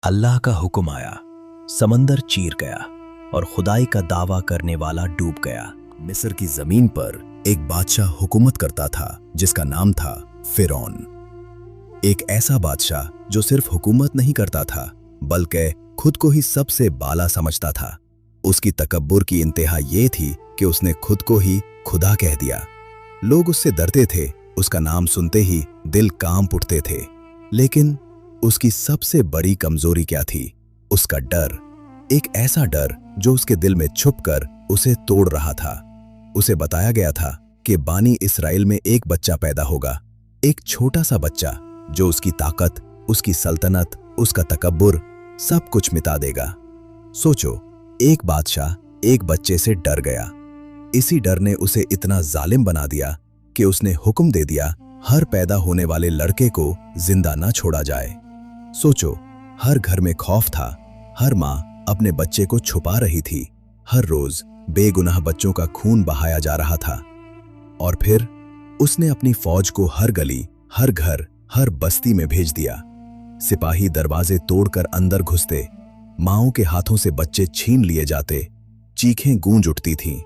अल्लाह का हुक्म आया, समंदर चीर गया और खुदाई का दावा करने वाला डूब गया। मिस्र की जमीन पर एक बादशाह हुकूमत करता था जिसका नाम था फिरौन। एक ऐसा बादशाह जो सिर्फ हुकूमत नहीं करता था बल्कि खुद को ही सबसे बाला समझता था। उसकी तकब्बुर की इंतहा ये थी कि उसने खुद को ही खुदा कह दिया। लोग उससे डरते थे, उसका नाम सुनते ही दिल कांप उठते थे। लेकिन उसकी सबसे बड़ी कमजोरी क्या थी? उसका डर। एक ऐसा डर जो उसके दिल में छुपकर उसे तोड़ रहा था। उसे बताया गया था कि बानी इस्राएल में एक बच्चा पैदा होगा, एक छोटा सा बच्चा जो उसकी ताकत, उसकी सल्तनत, उसका तकब्बुर सब कुछ मिटा देगा। सोचो, एक बादशाह एक बच्चे से डर गया। इसी डर ने उसे इतना जालिम बना दिया कि उसने हुक्म दे दिया हर पैदा होने वाले लड़के को जिंदा ना छोड़ा जाए। सोचो, हर घर में खौफ था, हर माँ अपने बच्चे को छुपा रही थी, हर रोज बेगुनाह बच्चों का खून बहाया जा रहा था। और फिर उसने अपनी फौज को हर गली, हर घर, हर बस्ती में भेज दिया। सिपाही दरवाजे तोड़कर अंदर घुसते, माओं के हाथों से बच्चे छीन लिए जाते, चीखें गूंज उठती थीं।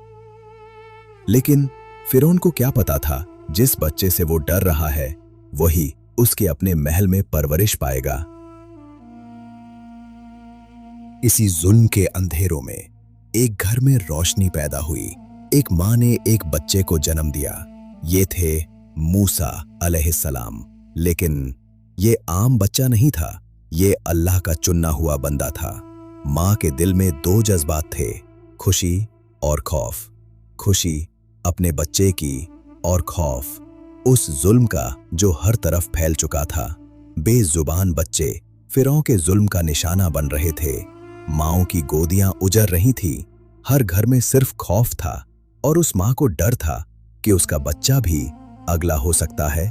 लेकिन फिरौन को क्या पता था, जिस बच्चे से वो डर रहा है वही उसके अपने महल में परवरिश पाएगा। इसी जुल्म के अंधेरों में एक घर में रोशनी पैदा हुई। एक माँ ने एक बच्चे को जन्म दिया। ये थे मूसा अलैहिस्सलाम। लेकिन ये आम बच्चा नहीं था, ये अल्लाह का चुना हुआ बंदा था। माँ के दिल में दो जज्बात थे, खुशी और खौफ। खुशी अपने बच्चे की और खौफ उस जुल्म का जो हर तरफ फैल चुका था। बेजुबान बच्चे फिरौन के जुल्म का निशाना बन रहे थे। माँओं की गोदियां उजड़ रही थी। हर घर में सिर्फ खौफ था और उस माँ को डर था कि उसका बच्चा भी अगला हो सकता है।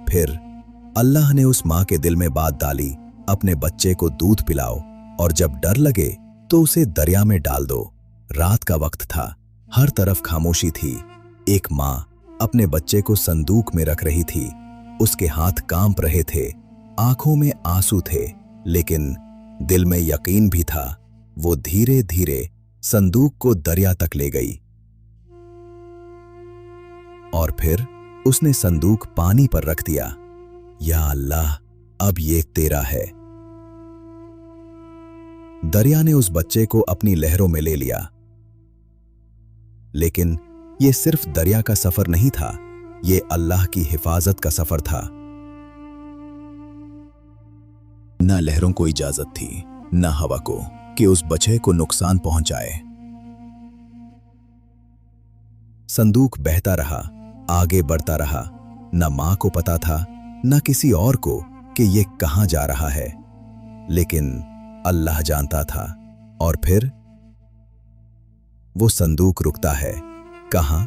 फिर अल्लाह ने उस माँ के दिल में बात डाली, अपने बच्चे को दूध पिलाओ और जब डर लगे तो उसे दरिया में डाल दो। रात का वक्त था, हर तरफ खामोशी थी। एक माँ अपने बच्चे को संदूक में रख रही थी। उसके हाथ कांप रहे थे, आंखों में आंसू थे, लेकिन दिल में यकीन भी था। वो धीरे धीरे संदूक को दरिया तक ले गई और फिर उसने संदूक पानी पर रख दिया। या अल्लाह, अब ये तेरा है। दरिया ने उस बच्चे को अपनी लहरों में ले लिया। लेकिन ये सिर्फ दरिया का सफर नहीं था, ये अल्लाह की हिफाजत का सफर था। न लहरों को इजाजत थी, न हवा को, कि उस बच्चे को नुकसान पहुंचाए। संदूक बहता रहा, आगे बढ़ता रहा। न मां को पता था, न किसी और को कि ये कहां जा रहा है, लेकिन अल्लाह जानता था। और फिर वो संदूक रुकता है। कहां?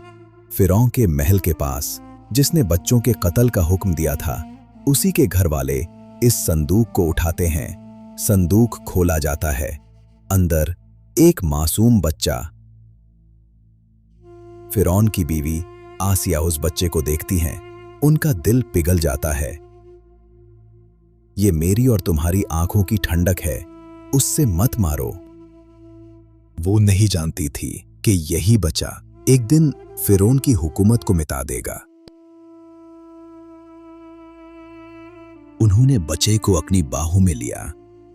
फिरौन के महल के पास, जिसने बच्चों के कत्ल का हुक्म दिया था। उसी के घर वाले इस संदूक को उठाते हैं। संदूक खोला जाता है। अंदर एक मासूम बच्चा। फिरौन की बीवी आसिया उस बच्चे को देखती हैं। उनका दिल पिघल जाता है। ये मेरी और तुम्हारी आंखों की ठंडक है, उससे मत मारो। वो नहीं जानती थी कि यही बच्चा एक दिन फिरौन की हुकूमत को मिटा देगा। उन्होंने बच्चे को अपनी बाहों में लिया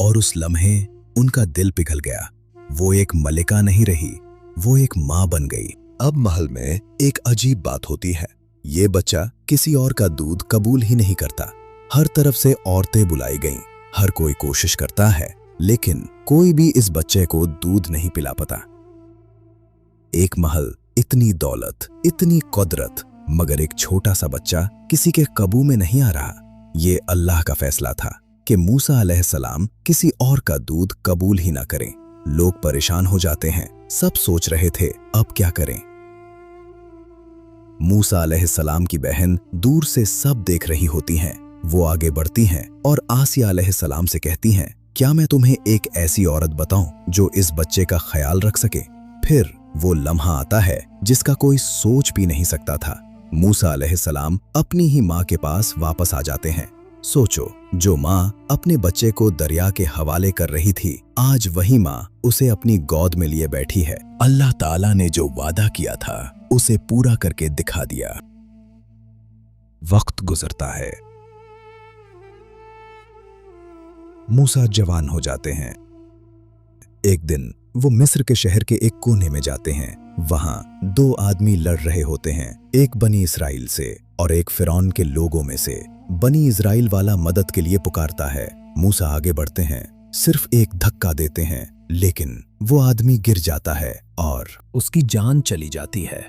और उस लम्हे उनका दिल पिघल गया। वो एक मलिका नहीं रही, वो एक मां बन गई। अब महल में एक अजीब बात होती है। ये बच्चा किसी और का दूध कबूल ही नहीं करता। हर तरफ से औरतें बुलाई गईं, हर कोई कोशिश करता है, लेकिन कोई भी इस बच्चे को दूध नहीं पिला पाता। एक महल, इतनी दौलत, इतनी कुदरत, मगर एक छोटा सा बच्चा किसी के काबू में नहीं आ रहा। ये अल्लाह का फैसला था कि मूसा अलैहिस्सलाम किसी और का दूध कबूल ही ना करें। लोग परेशान हो जाते हैं। सब सोच रहे थे अब क्या करें। मूसा अलैहिस्सलाम की बहन दूर से सब देख रही होती हैं। वो आगे बढ़ती हैं और आसिया अलैहिस्सलाम से कहती हैं, क्या मैं तुम्हें एक ऐसी औरत बताऊं जो इस बच्चे का ख्याल रख सके? फिर वो लम्हा आता है जिसका कोई सोच भी नहीं सकता था। मूसा अलैहिस्सलाम अपनी ही माँ के पास वापस आ जाते हैं। सोचो, जो माँ अपने बच्चे को दरिया के हवाले कर रही थी, आज वही माँ उसे अपनी गोद में लिए बैठी है। अल्लाह ताला ने जो वादा किया था उसे पूरा करके दिखा दिया। वक्त गुजरता है, मूसा जवान हो जाते हैं। एक दिन वो मिस्र के शहर के एक कोने में जाते हैं। वहां दो आदमी लड़ रहे होते हैं, एक बनी इसराइल से और एक फिरौन के लोगों में से। बनी इजराइल वाला मदद के लिए पुकारता है। मूसा आगे बढ़ते हैं, सिर्फ एक धक्का देते हैं, लेकिन वो आदमी गिर जाता है और उसकी जान चली जाती है।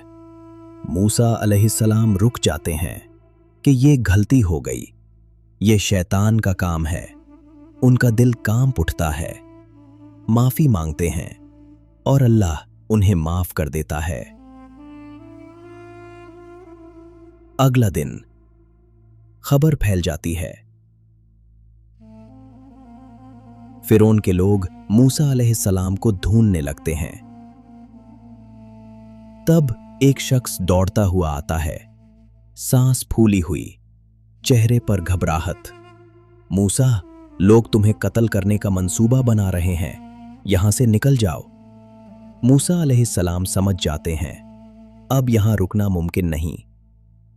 मूसा अलैहिस्सलाम रुक जाते हैं कि ये गलती हो गई, ये शैतान का काम है। उनका दिल कांप उठता है, माफी मांगते हैं और अल्लाह उन्हें माफ कर देता है। अगला दिन खबर फैल जाती है। फिरौन के लोग मूसा अलैहिस्सलाम को ढूंढने लगते हैं। तब एक शख्स दौड़ता हुआ आता है, सांस फूली हुई, चेहरे पर घबराहट। मूसा, लोग तुम्हें कत्ल करने का मंसूबा बना रहे हैं, यहां से निकल जाओ। मूसा अलैहिस्सलाम समझ जाते हैं अब यहां रुकना मुमकिन नहीं।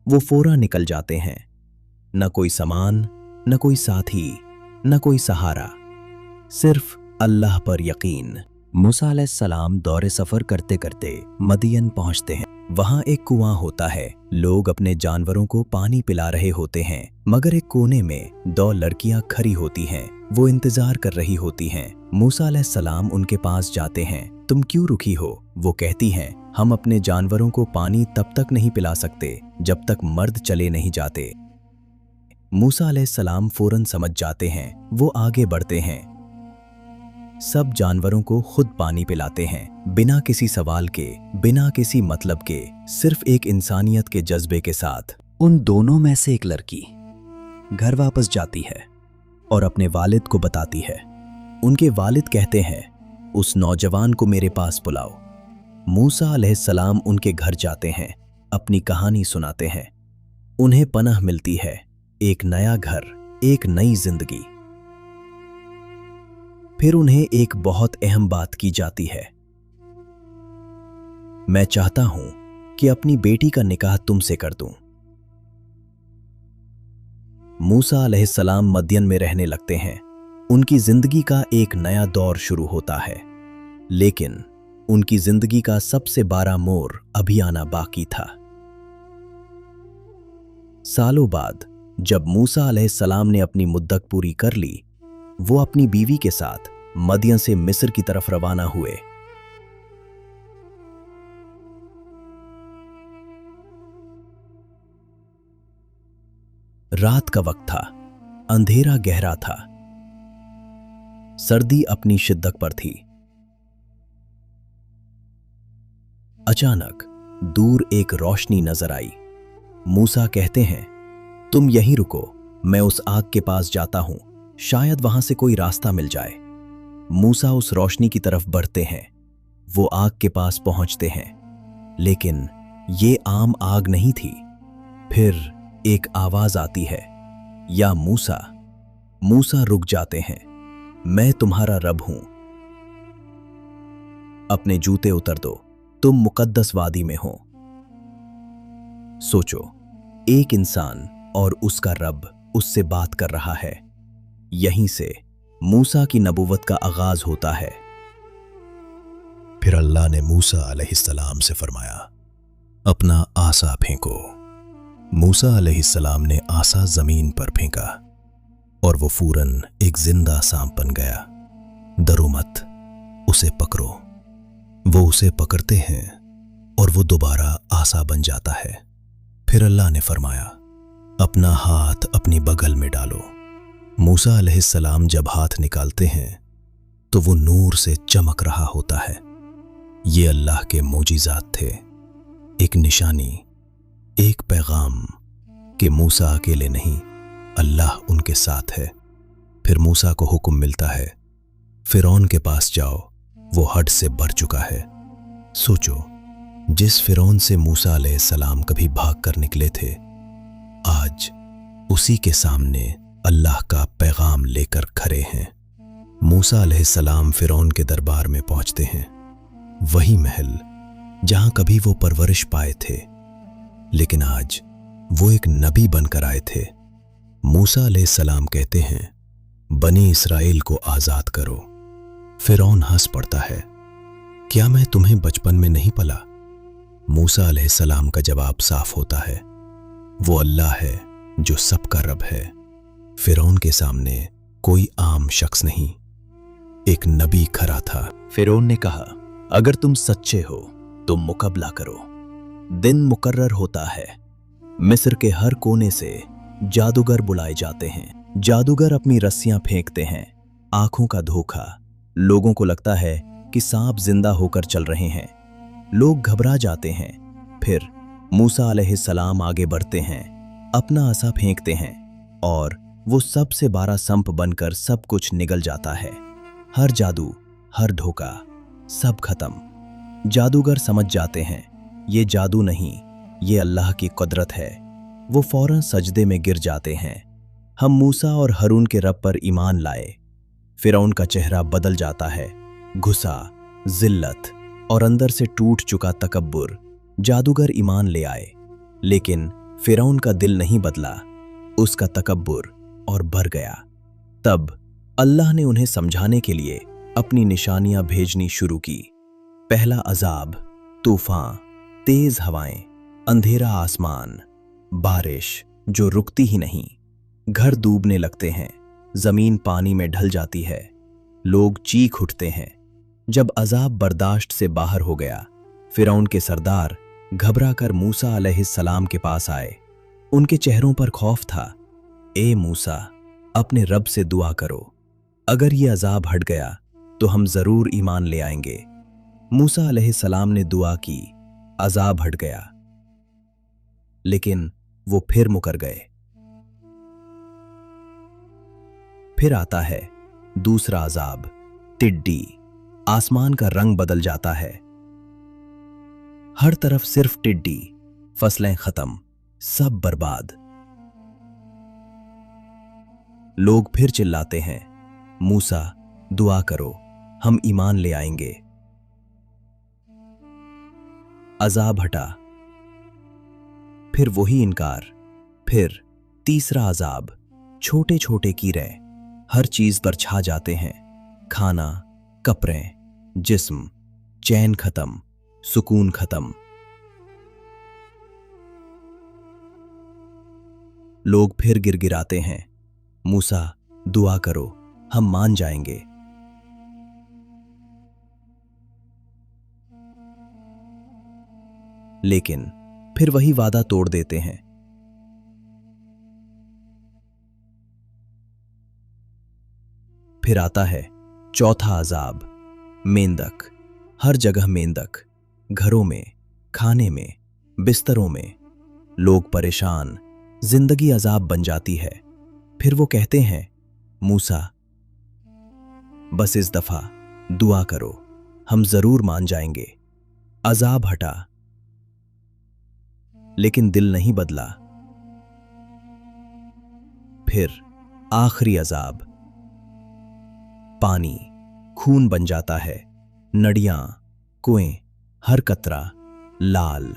वो फौरन निकल जाते हैं। न कोई सामान, न कोई साथी, न कोई सहारा, सिर्फ अल्लाह पर यकीन। मूसा अलैहिस्सलाम दौरे सफर करते करते मदियन पहुंचते हैं। वहां एक कुआं होता है। लोग अपने जानवरों को पानी पिला रहे होते हैं, मगर एक कोने में दो लड़कियां खड़ी होती हैं। वो इंतजार कर रही होती हैं। मूसा अलैहिस्सलाम उनके पास जाते हैं। तुम क्यों रुकी हो? वो कहती हैं, हम अपने जानवरों को पानी तब तक नहीं पिला सकते जब तक मर्द चले नहीं जाते। मूसा अलैहिस्सलाम फौरन समझ जाते हैं। वो आगे बढ़ते हैं, सब जानवरों को खुद पानी पिलाते हैं, बिना किसी सवाल के, बिना किसी मतलब के, सिर्फ एक इंसानियत के जज्बे के साथ। उन दोनों में से एक लड़की घर वापस जाती है और अपने वालिद को बताती है। उनके वालिद कहते हैं, उस नौजवान को मेरे पास बुलाओ। मूसा अलैहिस्सलाम उनके घर जाते हैं, अपनी कहानी सुनाते हैं। उन्हें पनाह मिलती है, एक नया घर, एक नई जिंदगी। फिर उन्हें एक बहुत अहम बात की जाती है, मैं चाहता हूं कि अपनी बेटी का निकाह तुमसे कर दूं। मूसा अलैहिस्सलाम मदियन में रहने लगते हैं। उनकी जिंदगी का एक नया दौर शुरू होता है, लेकिन उनकी जिंदगी का सबसे बड़ा मोड़ अभी आना बाकी था। सालों बाद जब मूसा अलैहिस्सलाम ने अपनी मुद्दत पूरी कर ली, वो अपनी बीवी के साथ मदियन से मिस्र की तरफ रवाना हुए। रात का वक्त था, अंधेरा गहरा था, सर्दी अपनी शिद्दत पर थी। अचानक दूर एक रोशनी नजर आई। मूसा कहते हैं, तुम यहीं रुको, मैं उस आग के पास जाता हूं, शायद वहां से कोई रास्ता मिल जाए। मूसा उस रोशनी की तरफ बढ़ते हैं। वो आग के पास पहुंचते हैं, लेकिन ये आम आग नहीं थी। फिर एक आवाज आती है, या मूसा। मूसा रुक जाते हैं, मैं तुम्हारा रब हूं, अपने जूते उतर दो, तुम मुकद्दस वादी में हो। सोचो, एक इंसान और उसका रब उससे बात कर रहा है। यहीं से मूसा की नबूवत का आगाज होता है। फिर अल्लाह ने मूसा अलैहिस्सलाम से फरमाया, अपना आसा फेंको। मूसा अलैहिस्सलाम ने आसा जमीन पर फेंका और वो फौरन एक जिंदा सांप बन गया। डरो मत, उसे पकड़ो। वो उसे पकड़ते हैं और वो दोबारा आसा बन जाता है। फिर अल्लाह ने फरमाया, अपना हाथ अपनी बगल में डालो। मूसा अलैहिस्सलाम जब हाथ निकालते हैं तो वो नूर से चमक रहा होता है। ये अल्लाह के मोजिज़ात थे, एक निशानी, एक पैगाम कि मूसा अकेले नहीं, अल्लाह उनके साथ है। फिर मूसा को हुक्म मिलता है, फिरौन के पास जाओ, वो हद से बढ़ चुका है। सोचो, जिस फिरौन से मूसा अलैहिस्सलाम कभी भाग कर निकले थे, आज उसी के सामने अल्लाह का पैगाम लेकर खड़े हैं। मूसा अलैहिस्सलाम फिरौन के दरबार में पहुंचते हैं, वही महल जहां कभी वो परवरिश पाए थे, लेकिन आज वो एक नबी बनकर आए थे। मूसा अलैहिस्सलाम कहते हैं, बनी इसराइल को आजाद करो। फिरौन हंस पड़ता है, क्या मैं तुम्हें बचपन में नहीं पला? मूसा अलैहिस्सलाम का जवाब साफ होता है, वो अल्लाह है जो सबका रब है। फिरौन के सामने कोई आम शख्स नहीं, एक नबी खड़ा था। फिरौन ने कहा, अगर तुम सच्चे हो तो मुकाबला करो। दिन मुकर्रर होता है। मिस्र के हर कोने से जादूगर बुलाए जाते हैं। जादूगर अपनी रस्सियां फेंकते हैं। आंखों का धोखा, लोगों को लगता है कि सांप जिंदा होकर चल रहे हैं। लोग घबरा जाते हैं। फिर मूसा अलैहिस्सलाम आगे बढ़ते हैं, अपना असा फेंकते हैं और वो सबसे 12 संप बनकर सब कुछ निगल जाता है। हर जादू, हर धोखा, सब खत्म। जादूगर समझ जाते हैं ये जादू नहीं, ये अल्लाह की कुदरत है। वो फौरन सजदे में गिर जाते हैं। हम मूसा और हारून के रब पर ईमान लाए। फिरौन का चेहरा बदल जाता है। गुस्सा, जिल्लत और अंदर से टूट चुका तकब्बुर। जादूगर ईमान ले आए, लेकिन फिरौन का दिल नहीं बदला, उसका तकब्बुर और बढ़ गया। तब अल्लाह ने उन्हें समझाने के लिए अपनी निशानियां भेजनी शुरू की। पहला अजाब, तूफान, तेज हवाएं, अंधेरा आसमान, बारिश जो रुकती ही नहीं। घर डूबने लगते हैं, जमीन पानी में ढल जाती है, लोग चीख उठते हैं। जब अजाब बर्दाश्त से बाहर हो गया, फिरौन के सरदार घबराकर मूसा अलैहिस्सलाम के पास आए। उनके चेहरों पर खौफ था। ए मूसा, अपने रब से दुआ करो, अगर ये अजाब हट गया तो हम जरूर ईमान ले आएंगे। मूसा अलैहिस्सलाम ने दुआ की, अजाब हट गया, लेकिन वो फिर मुकर गए। फिर आता है दूसरा अजाब, टिड्डी। आसमान का रंग बदल जाता है। हर तरफ सिर्फ टिड्डी, फसलें खत्म, सब बर्बाद। लोग फिर चिल्लाते हैं, मूसा दुआ करो, हम ईमान ले आएंगे। अजाब हटा, फिर वही इनकार। फिर तीसरा अजाब, छोटे छोटे कीड़े हर चीज पर छा जाते हैं। खाना, कपड़े, जिस्म, चैन खत्म, सुकून खत्म। लोग फिर गिड़गिड़ाते हैं, मूसा दुआ करो, हम मान जाएंगे। लेकिन फिर वही वादा तोड़ देते हैं। फिर आता है चौथा अजाब, मेंढक। हर जगह मेंढक, घरों में, खाने में, बिस्तरों में। लोग परेशान, जिंदगी अजाब बन जाती है। फिर वो कहते हैं, मूसा बस इस दफा दुआ करो, हम जरूर मान जाएंगे। अजाब हटा, लेकिन दिल नहीं बदला। फिर आखिरी अजाब, पानी खून बन जाता है। नदियां, कुएं, हर कतरा लाल,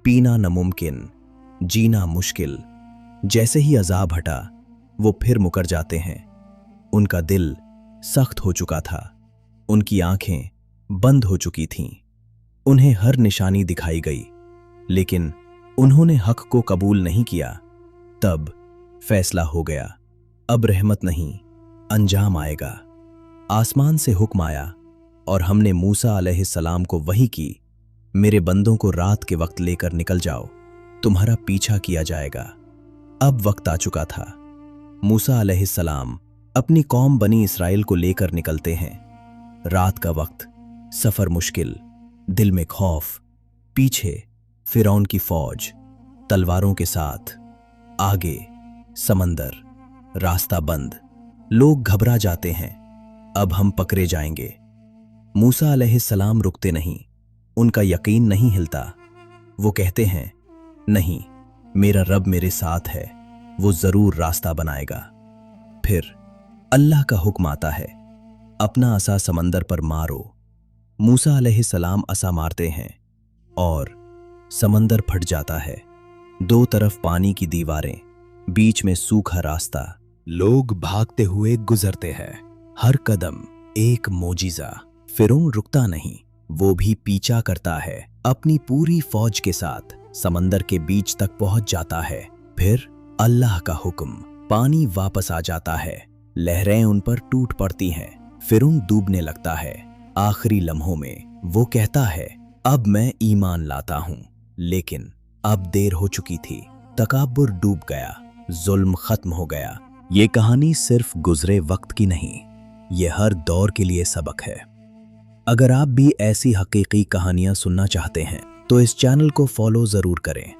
पीना नामुमकिन, जीना मुश्किल। जैसे ही अजाब हटा, वो फिर मुकर जाते हैं। उनका दिल सख्त हो चुका था, उनकी आंखें बंद हो चुकी थीं। उन्हें हर निशानी दिखाई गई, लेकिन उन्होंने हक को कबूल नहीं किया। तब फैसला हो गया, अब रहमत नहीं, अंजाम आएगा। आसमान से हुक्म आया और हमने मूसा अलैहिस्सलाम को वही की, मेरे बंदों को रात के वक्त लेकर निकल जाओ, तुम्हारा पीछा किया जाएगा। अब वक्त आ चुका था। मूसा अलैहिस्सलाम अपनी कौम बनी इसराइल को लेकर निकलते हैं। रात का वक्त, सफर मुश्किल, दिल में खौफ। पीछे फिरौन की फौज तलवारों के साथ, आगे समंदर, रास्ता बंद। लोग घबरा जाते हैं, अब हम पकड़े जाएंगे। मूसा अलैहिस्सलाम रुकते नहीं, उनका यकीन नहीं हिलता। वो कहते हैं, नहीं, मेरा रब मेरे साथ है, वो जरूर रास्ता बनाएगा। फिर अल्लाह का हुक्म आता है, अपना असा समंदर पर मारो। मूसा अलैहिस्सलाम असा मारते हैं और समंदर फट जाता है। दो तरफ पानी की दीवारें, बीच में सूखा रास्ता। लोग भागते हुए गुजरते हैं, हर कदम एक मोजिज़ा। फिरौन रुकता नहीं, वो भी पीछा करता है। अपनी पूरी फौज के साथ समंदर के बीच तक पहुंच जाता है। फिर अल्लाह का हुक्म, पानी वापस आ जाता है। लहरें उन पर टूट पड़ती हैं। फिरौन डूबने लगता है। आखिरी लम्हों में वो कहता है, अब मैं ईमान लाता हूं। लेकिन अब देर हो चुकी थी। तकब्बुर डूब गया, जुल्म खत्म हो गया। ये कहानी सिर्फ गुजरे वक्त की नहीं, ये हर दौर के लिए सबक है। अगर आप भी ऐसी हकीकी कहानियां सुनना चाहते हैं तो इस चैनल को फॉलो जरूर करें।